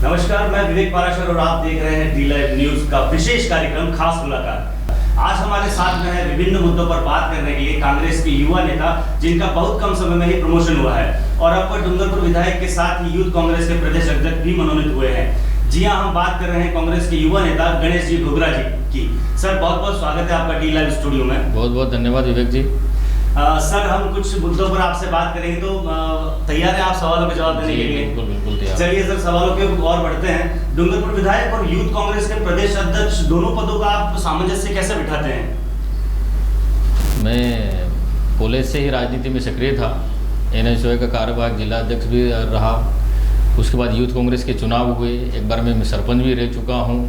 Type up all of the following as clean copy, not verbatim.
नमस्कार, मैं विवेक पाराशर और आप देख रहे हैं डी लाइव न्यूज का विशेष कार्यक्रम खास मुलाकात। आज हमारे साथ में है विभिन्न मुद्दों पर बात करने के लिए कांग्रेस के युवा नेता जिनका बहुत कम समय में ही प्रमोशन हुआ है और अब डूंगरपुर विधायक के साथ ही यूथ कांग्रेस के प्रदेश अध्यक्ष भी मनोनीत हुए हैं। जी हाँ, हम बात कर रहे हैं कांग्रेस के युवा नेता गणेश जी घुघरा जी की। सर, बहुत बहुत स्वागत है आपका डी लाइव स्टूडियो में। बहुत बहुत धन्यवाद विवेक जी। सर, हम कुछ मुद्दों पर आपसे बात करेंगे, तो तैयार हैं आप सवालों के जवाब देने के लिए? बिल्कुल तैयार। चलिए सर, सवालों के और बढ़ते हैं। डूंगरपुर विधायक और यूथ कांग्रेस के प्रदेश अध्यक्ष दोनों पदों का आप सामंजस्य कैसे बिठाते हैं? मैं कॉलेज से ही राजनीति में सक्रिय था। NSOA का कार्यवाहक जिला अध्यक्ष भी रहा। उसके बाद यूथ कांग्रेस के चुनाव हुए, एक बार मैं सरपंच भी रह चुका हूँ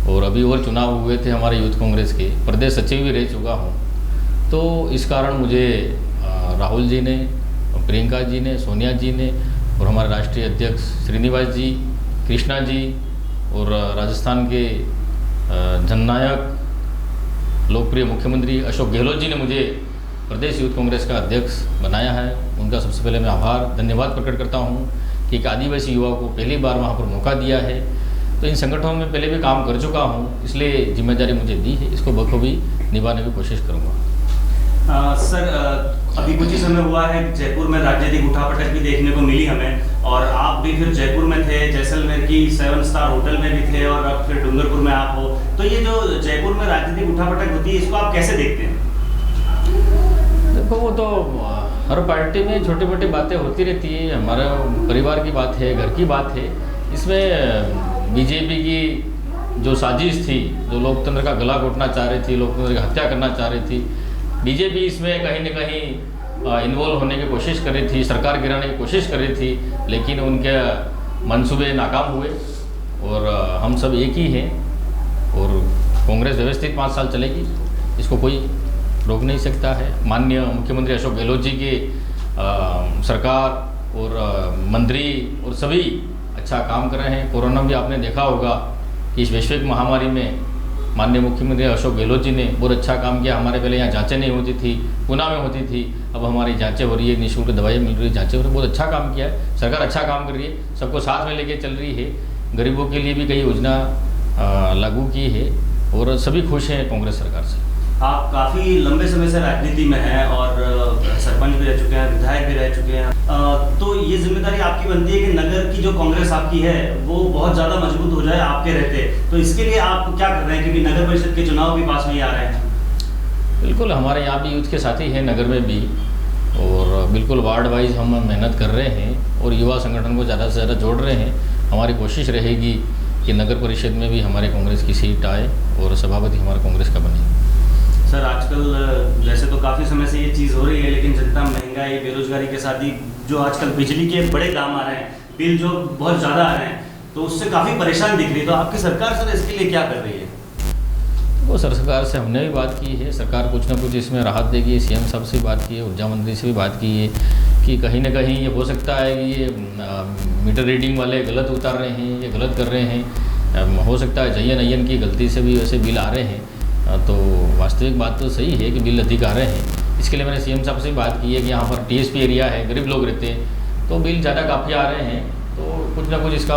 और अभी और चुनाव हुए थे हमारे यूथ कांग्रेस के, प्रदेश सचिव भी रह चुका हूँ। तो इस कारण मुझे राहुल जी ने, प्रियंका जी ने, सोनिया जी ने और हमारे राष्ट्रीय अध्यक्ष श्रीनिवास जी, कृष्णा जी और राजस्थान के जननायक लोकप्रिय मुख्यमंत्री अशोक गहलोत जी ने मुझे प्रदेश यूथ कांग्रेस का अध्यक्ष बनाया है। उनका सबसे पहले मैं आभार धन्यवाद प्रकट करता हूँ कि एक आदिवासी युवा को पहली बार वहाँ पर मौका दिया है। तो इन संगठनों में पहले भी काम कर चुका हूँ, इसलिए जिम्मेदारी मुझे दी है, इसको बखूबी निभाने की कोशिश करूँगा। सर, अभी कुछ ही समय हुआ है जयपुर में राजनीतिक उठापटक भी देखने को मिली हमें, और आप भी फिर जयपुर में थे, जैसलमेर की 7 स्टार होटल में भी थे और अब फिर डूंगरपुर में आप हो। तो ये जो जयपुर में राजनीतिक उठापटक होती है, इसको आप कैसे देखते हैं? देखो, वो तो हर पार्टी में छोटी मोटी बातें होती रहती है। हमारे परिवार की बात है, घर की बात है। इसमें बीजेपी की जो साजिश थी, जो लोकतंत्र का गला घोटना चाह रही थी, लोकतंत्र की हत्या करना चाह रही थी, बीजेपी इसमें कहीं न कहीं इन्वॉल्व होने की कोशिश कर रही थी, सरकार गिराने की कोशिश कर रही थी, लेकिन उनके मंसूबे नाकाम हुए और हम सब एक ही हैं और कांग्रेस व्यवस्थित 5 साल चलेगी, इसको कोई रोक नहीं सकता है। माननीय मुख्यमंत्री अशोक गहलोत जी की सरकार और मंत्री और सभी अच्छा काम कर रहे हैं। कोरोना भी आपने देखा होगा कि इस वैश्विक महामारी में माननीय मुख्यमंत्री अशोक गहलोत जी ने बहुत अच्छा काम किया। हमारे पहले यहाँ जांचें नहीं होती थी, पुणे में होती थी, अब हमारी जांचें हो रही है, निःशुल्क दवाइयाँ मिल रही है, जांचें हो रही है। बहुत अच्छा काम किया है, सरकार अच्छा काम कर रही है, सबको साथ में लेके चल रही है। गरीबों के लिए भी कई योजना लागू की है और सभी खुश हैं कांग्रेस सरकार से। आप काफ़ी लंबे समय से राजनीति में हैं और सरपंच भी रह चुके हैं, विधायक भी रह चुके हैं, तो ये जिम्मेदारी आपकी बनती है कि नगर की जो कांग्रेस आपकी है वो बहुत ज़्यादा मजबूत हो जाए आपके रहते। तो इसके लिए आप क्या कर रहे हैं, क्योंकि नगर परिषद के चुनाव भी पास में ही आ रहे हैं? बिल्कुल, हमारे यहाँ भी यूथ के साथी हैं नगर में भी, और बिल्कुल वार्ड वाइज हम मेहनत कर रहे हैं और युवा संगठन को ज़्यादा से ज़्यादा जोड़ रहे हैं। हमारी कोशिश रहेगी कि नगर परिषद में भी हमारे कांग्रेस की सीट आए और सभापति हमारा कांग्रेस का बने। सर, आजकल वैसे तो काफ़ी समय से ये चीज़ हो रही है, लेकिन जितना महंगाई, बेरोजगारी के साथ ही जो आजकल बिजली के बड़े दाम आ रहे हैं, बिल जो बहुत ज़्यादा आ रहे हैं, तो उससे काफ़ी परेशान दिख रही है। तो आपकी सरकार सर इसके लिए क्या कर रही है? वो सरकार से हमने भी बात की है, सरकार कुछ ना कुछ इसमें राहत देगी। CM साहब से भी बात की है, ऊर्जा मंत्री से भी बात की है कि कहीं ना कहीं ये हो सकता है कि ये मीटर रीडिंग वाले गलत उतार रहे हैं, ये गलत कर रहे हैं। हो सकता है जयन अयन की गलती से भी वैसे बिल आ रहे हैं। तो वास्तविक बात तो सही है कि बिल अधिक आ रहे हैं। इसके लिए मैंने CM साहब से भी बात की है कि यहाँ पर TSP एरिया है, गरीब लोग रहते हैं, तो बिल ज़्यादा काफ़ी आ रहे हैं, तो कुछ ना कुछ इसका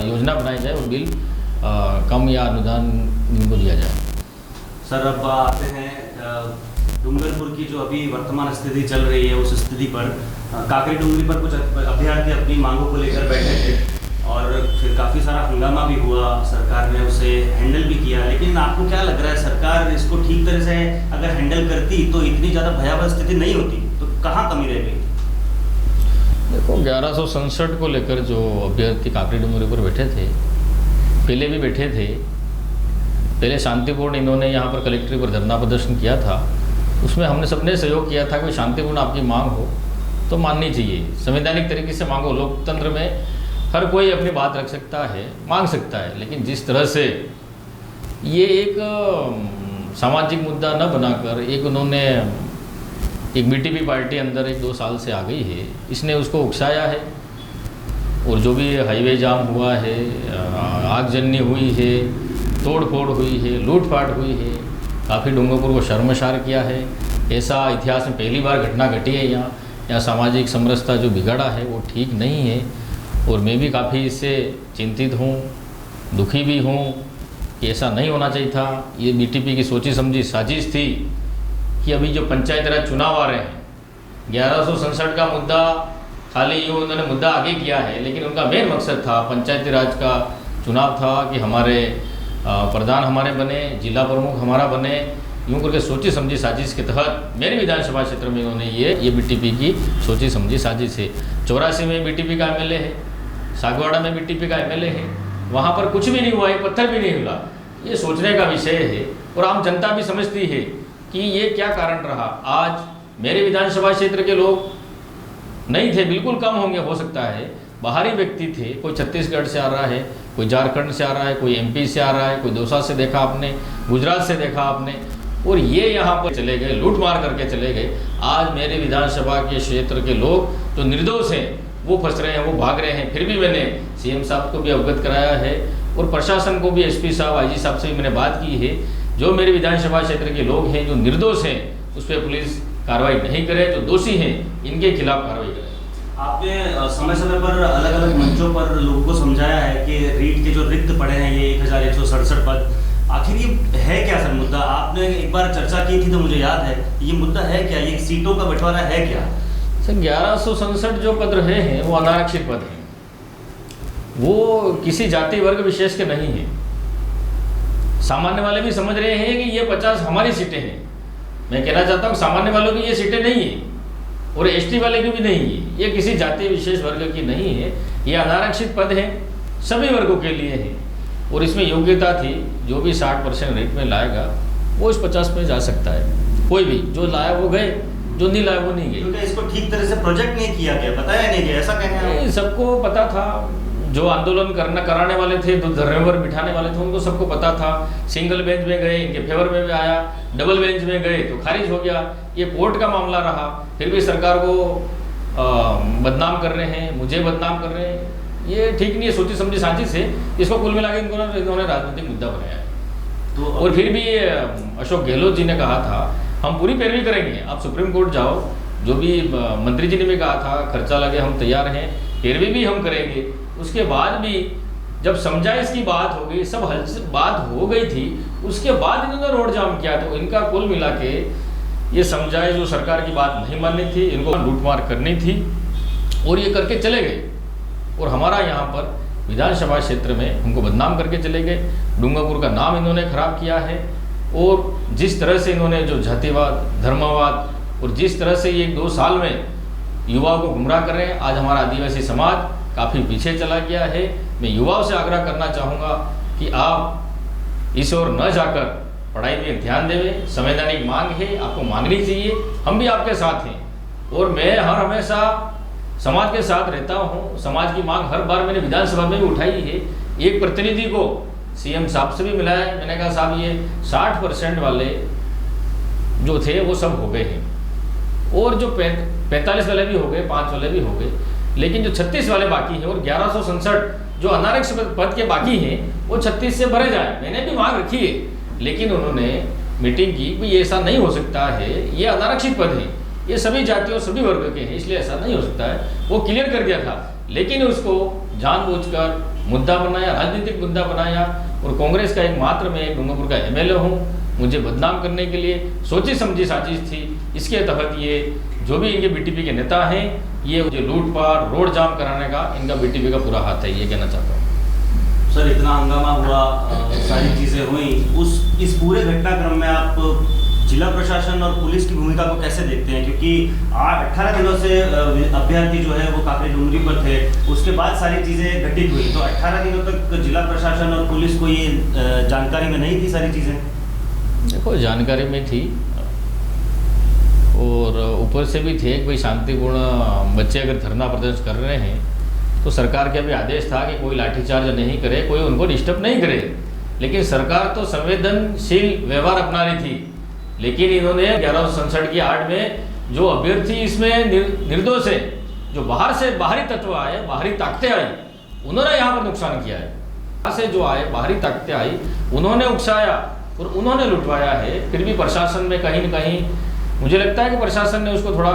योजना बनाई जाए और बिल कम या अनुदान इनको दिया जाए। सर, अब आते हैं डूंगरपुर की जो अभी वर्तमान स्थिति चल रही है, उस स्थिति पर काकरी डूंगरी पर कुछ अभ्यर्थी अपनी मांगों को लेकर बैठे थे और फिर काफ़ी सारा हंगामा भी हुआ, सरकार ने उसे हैंडल भी किया। लेकिन आपको क्या लग रहा है, सरकार इसको ठीक तरह से अगर हैंडल करती तो इतनी ज़्यादा भयावह स्थिति नहीं होती? तो कहाँ कमी रह गई? देखो, 1167 को लेकर जो अभ्यर्थी काकरी डूंगरी पर बैठे थे, पहले भी बैठे थे, पहले शांतिपूर्ण इन्होंने यहाँ पर कलेक्ट्रेट पर धरना प्रदर्शन किया था, उसमें हमने सबने सहयोग किया था कि शांतिपूर्ण आपकी मांग हो तो माननी चाहिए, संवैधानिक तरीके से मांगो। लोकतंत्र में हर कोई अपनी बात रख सकता है, मांग सकता है, लेकिन जिस तरह से ये एक सामाजिक मुद्दा न बनाकर एक उन्होंने एक BTP पार्टी अंदर 1-2 साल से आ गई है, इसने उसको उकसाया है। और जो भी हाईवे जाम हुआ है, आगजनी हुई है, तोड़ फोड़ हुई है, लूटपाट हुई है, काफ़ी डूंगरपुर को शर्मसार किया है। ऐसा इतिहास में पहली बार घटना घटी है यहाँ सामाजिक समरसता जो बिगड़ा है वो ठीक नहीं है। और मैं भी काफ़ी इससे चिंतित हूँ, दुखी भी हूँ कि ऐसा नहीं होना चाहिए था। ये बीटीपी की सोची समझी साजिश थी कि अभी जो पंचायत राज चुनाव आ रहे हैं, 1167 का मुद्दा खाली यूँ उन्होंने मुद्दा आगे किया है, लेकिन उनका मेन मकसद था पंचायती राज का चुनाव था कि हमारे प्रधान हमारे बने, जिला प्रमुख हमारा बने। यूँ करके सोची समझी साजिश के तहत मेरे विधानसभा क्षेत्र में इन्होंने ये बीटीपी की सोची समझी साजिश है। 84 में बीटीपी का एमएलए है, सागवाड़ा में बीटीपी का एमएलए है, वहाँ पर कुछ भी नहीं हुआ, एक पत्थर भी नहीं हिला। ये सोचने का विषय है और आम जनता भी समझती है कि ये क्या कारण रहा। आज मेरे विधानसभा क्षेत्र के लोग नहीं थे, बिल्कुल कम होंगे, हो सकता है बाहरी व्यक्ति थे, कोई छत्तीसगढ़ से आ रहा है, कोई झारखंड से आ रहा है, कोई एमपी से आ रहा है, कोई दौसा से देखा आपने, गुजरात से देखा आपने, और ये यहाँ पर चले गए, लूट मार करके चले गए। आज मेरे विधानसभा के क्षेत्र के लोग जो निर्दोष हैं वो फंस रहे हैं, वो भाग रहे हैं। फिर भी मैंने सीएम साहब को भी अवगत कराया है और प्रशासन को भी, एसपी साहब, आईजी साहब से भी मैंने बात की है। जो मेरे विधानसभा क्षेत्र के लोग हैं जो निर्दोष हैं उस पर पुलिस कार्रवाई नहीं करे, जो दोषी हैं इनके खिलाफ कार्रवाई करे। आपने समय समय पर अलग अलग मंचों पर लोगों को समझाया है कि रीट के जो रिक्त पड़े हैं ये 1167 पद, आखिर ये है क्या सर मुद्दा? आपने एक बार चर्चा की थी तो मुझे याद है, ये मुद्दा है क्या, ये सीटों का बंटवारा है क्या? सर 1167 जो पद रहे हैं वो अनारक्षित पद हैं, वो किसी जाति वर्ग विशेष के नहीं हैं। सामान्य वाले भी समझ रहे हैं कि ये 50 हमारी सीटें हैं। मैं कहना चाहता हूँ सामान्य वालों की ये सीटें नहीं है और एसटी वाले की भी नहीं है, ये किसी जाति विशेष वर्ग की नहीं है, ये अनारक्षित पद है, सभी वर्गों के लिए है। और इसमें योग्यता थी, जो भी 60% रेट में लाएगा वो इस 50 में जा सकता है। कोई भी जो लाया वो गए, जो नहीं लाया वो नहीं गए। क्योंकि इसको ठीक तरह से प्रोजेक्ट नहीं किया गया, बताया नहीं गया, ऐसा कहना सबको पता था। जो आंदोलन कराने वाले थे, जो धरने पर बिठाने वाले थे, उनको सबको पता था। सिंगल बेंच में गए, इनके फेवर में भी आया, डबल बेंच में गए तो खारिज हो गया। ये कोर्ट का मामला रहा, फिर भी सरकार को बदनाम कर रहे हैं, मुझे बदनाम कर रहे हैं। ये ठीक नहीं है, सोची समझी साजिश है। इसको कुल मिला के इन्होंने राजनीतिक मुद्दा बनाया है। तो और फिर भी अशोक गहलोत जी ने कहा था हम पूरी पैरवी करेंगे, आप सुप्रीम कोर्ट जाओ, जो भी मंत्री जी ने भी कहा था खर्चा लगे हम तैयार हैं, पैरवी भी हम करेंगे। उसके बाद भी जब समझाइश की बात हो गई, सब बात हो गई थी, उसके बाद इन्होंने रोड जाम किया। तो इनका कुल मिला के ये समझाइश जो सरकार की बात नहीं माननी थी, इनको लूटमार करनी थी और ये करके चले गए। और हमारा यहाँ पर विधानसभा क्षेत्र में हमको बदनाम करके चले गए। डूंगरपुर का नाम इन्होंने खराब किया है और जिस तरह से इन्होंने जो जातिवाद, धर्मवाद और जिस तरह से ये 2 साल में युवाओं को गुमराह कर रहे हैं, आज हमारा आदिवासी समाज काफ़ी पीछे चला गया है। मैं युवाओं से आग्रह करना चाहूँगा कि आप इस ओर न जाकर पढ़ाई में ध्यान देवें। संवैधानिक मांग है, आपको मांगनी चाहिए, हम भी आपके साथ हैं। और मैं हमेशा समाज के साथ रहता हूँ। समाज की मांग हर बार मैंने विधानसभा में भी उठाई है। एक प्रतिनिधि को सीएम साहब से भी मिला है, मैंने कहा साहब ये 60% वाले जो थे वो सब हो गए हैं और जो 45 वाले भी हो गए, 5 वाले भी हो गए, लेकिन जो 36 वाले बाकी हैं और 1167 जो अनारक्षित पद के बाकी हैं वो 36 से भरे जाए। मैंने भी मांग रखी है, लेकिन उन्होंने मीटिंग की कि ये ऐसा नहीं हो सकता है, ये अनारक्षित पद हैं, ये सभी जातियों सभी वर्ग के हैं, इसलिए ऐसा नहीं हो सकता है। वो क्लियर कर दिया था, लेकिन उसको जानबूझकर मुद्दा बनाया, राजनीतिक मुद्दा बनाया। और कांग्रेस का एक मात्र मैं डूंगरपुर का एमएलए हूँ, मुझे बदनाम करने के लिए सोची समझी साजिश थी। इसके तहत ये जो भी इनके बीटीपी के नेता हैं, ये लूटपाट, रोड जाम कराने का इनका बीटीपी का पूरा हाथ है, ये कहना चाहता हूँ। सर इतना हंगामा हुआ, सारी चीज़ें हुई, इस पूरे घटनाक्रम में आप जिला प्रशासन और पुलिस की भूमिका को कैसे देखते हैं? क्योंकि 18 दिनों से अभ्यर्थी जो है वो काफी डूंगरी पर थे, उसके बाद सारी चीज़ें घटित हुई, तो 18 दिनों तक जिला प्रशासन और पुलिस को ये जानकारी में नहीं थी सारी चीज़ें? देखो जानकारी में थी और ऊपर से भी थे कि भाई शांतिपूर्ण बच्चे अगर धरना प्रदर्शन कर रहे हैं तो सरकार का भी आदेश था कि कोई लाठीचार्ज नहीं करे, कोई उनको डिस्टर्ब नहीं करे। लेकिन सरकार तो संवेदनशील व्यवहार अपना रही थी, लेकिन इन्होंने 1167 की आड़ में जो अभ्यर्थी इसमें निर्दोष है, जो बाहर से बाहरी तत्व आए, बाहरी ताकतें आई, उन्होंने यहाँ पर नुकसान किया है। बाहर से जो आए बाहरी ताकतें आई, उन्होंने उकसाया और उन्होंने लुटवाया है। फिर भी प्रशासन में कहीं न कहीं मुझे लगता है कि प्रशासन ने उसको थोड़ा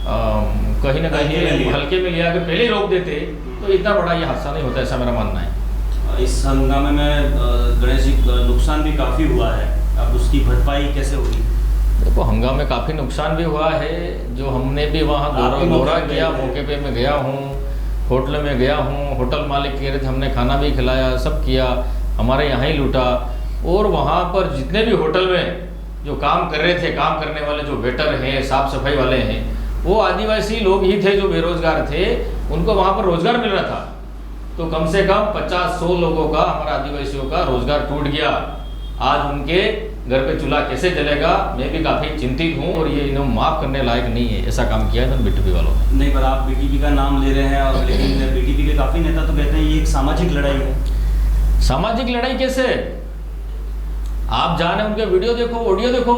कहीं ना कहीं हल्के में लिया, अगर पहले ही रोक देते तो इतना बड़ा ये हादसा नहीं होता, ऐसा मेरा मानना है। इस हंगामे में गणेश जी नुकसान भी काफ़ी हुआ है, अब उसकी भरपाई कैसे होगी? देखो हंगामे काफ़ी नुकसान भी हुआ है, जो हमने भी वहाँ दौरा किया, मौके पे मैं गया हूँ, होटल में गया हूँ, होटल मालिक कह रहे थे हमने खाना भी खिलाया, सब किया, हमारे यहाँ ही लूटा। और वहाँ पर जितने भी होटल में जो काम कर रहे थे, काम करने वाले जो वेटर हैं, साफ सफाई वाले हैं, वो आदिवासी लोग ही थे जो बेरोजगार थे, उनको वहाँ पर रोजगार मिल रहा था। तो कम से कम 50-100 लोगों का, हमारा आदिवासियों का रोजगार टूट गया। आज उनके घर पे चूल्हा कैसे जलेगा, मैं भी काफ़ी चिंतित हूँ, और ये इन्हें माफ़ करने लायक नहीं है, ऐसा काम किया है बीटीपी वालों ने। नहीं, पर आप बीटीपी का नाम ले रहे हैं, और लेकिन बीटीपी के काफ़ी नेता तो कहते हैं ये एक सामाजिक लड़ाई है। सामाजिक लड़ाई कैसे? आप जाने उनके वीडियो देखो, ऑडियो देखो,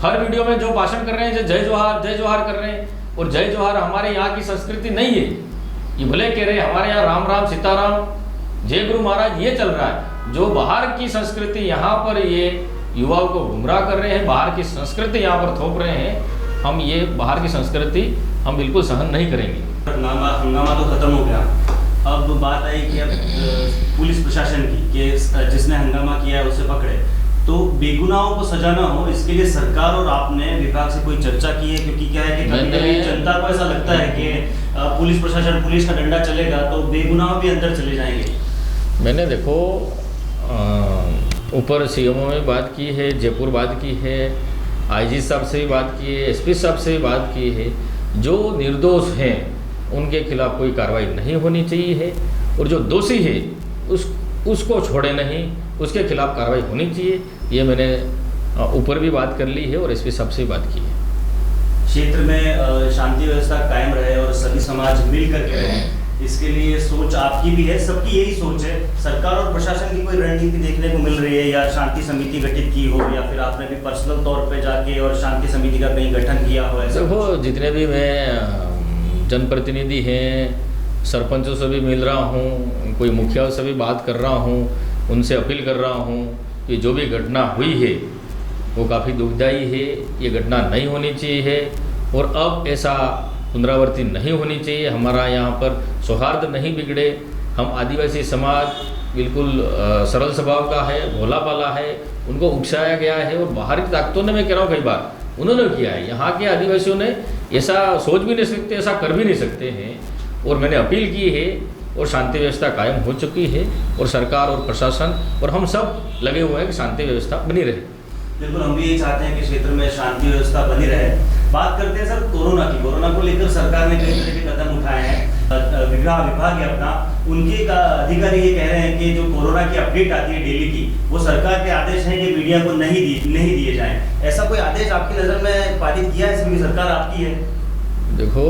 हर वीडियो में जो भाषण कर रहे हैं, जो जय जोहार कर रहे हैं, और जय जोहार हमारे यहाँ की संस्कृति नहीं है। ये भले कह रहे हैं हमारे यहाँ राम राम सीताराम जय गुरु महाराज, ये चल रहा है। जो बाहर की संस्कृति यहाँ पर ये युवाओं को गुमराह कर रहे हैं, बाहर की संस्कृति यहाँ पर थोप रहे हैं, हम ये बाहर की संस्कृति हम बिल्कुल सहन नहीं करेंगे। हंगामा तो खत्म हो गया, अब बात आई कि अब पुलिस प्रशासन की, कि जिसने हंगामा किया है उसे पकड़े, तो बेगुनाहों को सजा ना हो, इसके लिए सरकार और आपने विभाग से कोई चर्चा की है? क्योंकि क्या है कि कभी जनता को ऐसा लगता है कि पुलिस प्रशासन, पुलिस का डंडा चलेगा तो बेगुनाह भी अंदर चले जाएंगे। मैंने देखो ऊपर सीएमओ में बात की है, जयपुर बात की है, आईजी साहब से भी बात की है, एसपी साहब से भी बात की है। जो निर्दोष हैं उनके खिलाफ कोई कार्रवाई नहीं होनी चाहिए है, और जो दोषी है उसको छोड़े नहीं, उसके खिलाफ कार्रवाई होनी चाहिए। ये मैंने ऊपर भी बात कर ली है और एसपी साहब से भी बात की है। क्षेत्र में शांति व्यवस्था कायम रहे और सभी समाज मिल करके रहे, इसके लिए सोच आपकी भी है, सबकी यही सोच है। सरकार और प्रशासन की कोई रणनीति देखने को मिल रही है, या शांति समिति गठित की हो, या फिर आपने भी पर्सनल तौर पे जाके और शांति समिति का कहीं गठन किया हो? ऐसा देखो जितने भी मैं जनप्रतिनिधि हैं, सरपंचों से भी मिल रहा हूँ, कोई मुखिया से भी बात कर रहा हूँ, उनसे अपील कर रहा हूँ कि जो भी घटना हुई है वो काफ़ी दुखदायी है, ये घटना नहीं होनी चाहिए है, और अब ऐसा पुनरावृत्ति नहीं होनी चाहिए। हमारा यहाँ पर सौहार्द नहीं बिगड़े, हम आदिवासी समाज बिल्कुल सरल स्वभाव का है, भोला भाला है, उनको उकसाया गया है, और बाहरी ताकतों ने, मैं कह रहा हूँ कई बार उन्होंने किया है, यहाँ के आदिवासियों ने ऐसा सोच भी नहीं सकते, ऐसा कर भी नहीं सकते हैं। और मैंने अपील की है, और शांति व्यवस्था कायम हो चुकी है, और सरकार और प्रशासन और हम सब लगे हुए हैं कि शांति व्यवस्था बनी रहे। बिल्कुल, हम भी यही चाहते हैं कि क्षेत्र में शांति व्यवस्था बनी रहे। बात करते हैं सर कोरोना की। कोरोना को लेकर सरकार ने कई तरह के कदम उठाए हैं। विभाग है अपना, उनके का अधिकारी ये कह रहे हैं कि जो कोरोना की अपडेट आती है डेली की, वो सरकार के आदेश हैं कि मीडिया को नहीं दिए जाएं। ऐसा कोई आदेश आपकी नज़र में पारित किया है? इसमें सरकार आपकी है। देखो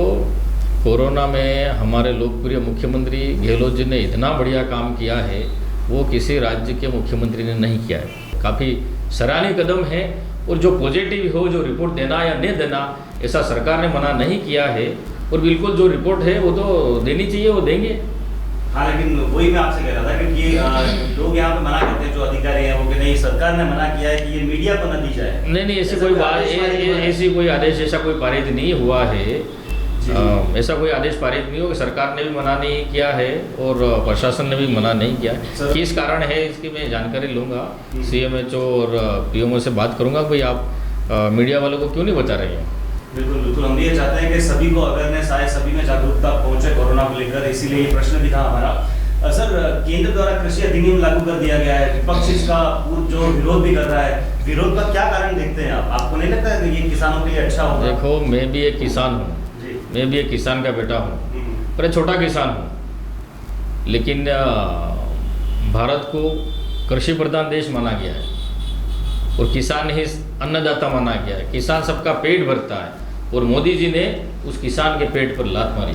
कोरोना में हमारे लोकप्रिय मुख्यमंत्री गहलोत जी ने इतना बढ़िया काम किया है, वो किसी राज्य के मुख्यमंत्री ने नहीं किया है। काफ़ी सराहनीय कदम है, और जो पॉजिटिव हो, जो रिपोर्ट देना या नहीं देना, ऐसा सरकार ने मना नहीं किया है, और बिल्कुल जो रिपोर्ट है वो तो देनी चाहिए, वो देंगे। हाँ, लेकिन वही मैं आपसे कह रहा था, क्योंकि लोग यहाँ पे मना करते हैं, जो अधिकारी हैं वो कि नहीं सरकार ने मना किया है कि ये मीडिया को न दी जाए। नहीं, ऐसी कोई बात, ऐसी कोई आदेश ऐसा कोई पारित नहीं हुआ है। ऐसा कोई आदेश पारित नहीं हो कि सरकार ने भी मना नहीं किया है और प्रशासन ने भी मना नहीं किया। किस कारण है इसकी मैं जानकारी लूँगा, CMHO और PMO से बात करूँगा, भाई आप मीडिया वालों को क्यों नहीं बता रहे हैं। बिल्कुल, हम ये चाहते हैं कि सभी को अवेयरनेस आए, सभी में जागरूकता पहुँचे कोरोना को लेकर, इसीलिए ये प्रश्न भी था हमारा। सर, केंद्र द्वारा कृषि अधिनियम लागू कर दिया गया है, विपक्ष इसका जो विरोध भी कर रहा है, विरोध का क्या कारण देखते हैं आप? आपको नहीं लगता है कि ये किसानों के लिए अच्छा होगा? देखो मैं भी एक किसान हूँ, मैं भी एक किसान का बेटा हूँ, पर एक छोटा किसान हूँ, लेकिन भारत को कृषि प्रधान देश माना गया है, और किसान ही अन्नदाता माना गया है। किसान सबका पेट भरता है, और मोदी जी ने उस किसान के पेट पर लात मारी।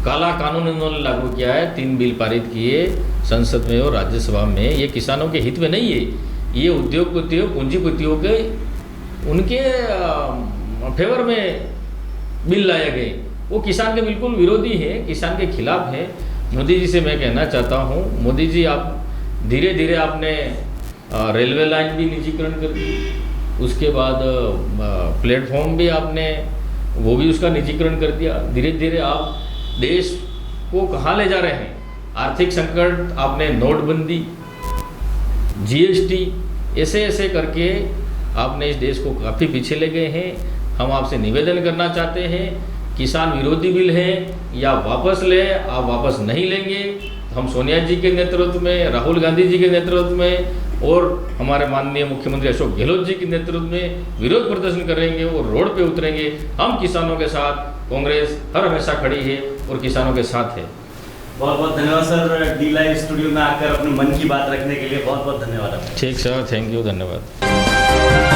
काला कानून उन्होंने लागू किया है, 3 बिल पारित किए संसद में और राज्यसभा में। ये किसानों के हित में नहीं है, ये उद्योगपतियों, पूंजीपतियों के उनके फेवर में बिल लाए गए। वो किसान के बिल्कुल विरोधी है, किसान के खिलाफ है। मोदी जी से मैं कहना चाहता हूँ, मोदी जी आप धीरे धीरे आपने रेलवे लाइन भी निजीकरण कर दी, उसके बाद प्लेटफॉर्म भी आपने वो भी उसका निजीकरण कर दिया। धीरे धीरे आप देश को कहाँ ले जा रहे हैं? आर्थिक संकट, आपने नोटबंदी, जीएसटी, ऐसे ऐसे करके आपने इस देश को काफ़ी पीछे ले गए हैं। हम आपसे निवेदन करना चाहते हैं, किसान विरोधी बिल है या वापस ले, आप वापस नहीं लेंगे तो हम सोनिया जी के नेतृत्व में, राहुल गांधी जी के नेतृत्व में और हमारे माननीय मुख्यमंत्री अशोक गहलोत जी के नेतृत्व में विरोध प्रदर्शन करेंगे और रोड पे उतरेंगे। हम किसानों के साथ, कांग्रेस हर हमेशा खड़ी है और किसानों के साथ है। बहुत बहुत धन्यवाद सर, डी लाइव स्टूडियो में आकर अपने मन की बात रखने के लिए बहुत बहुत धन्यवाद। ठीक सर, थैंक यू, धन्यवाद।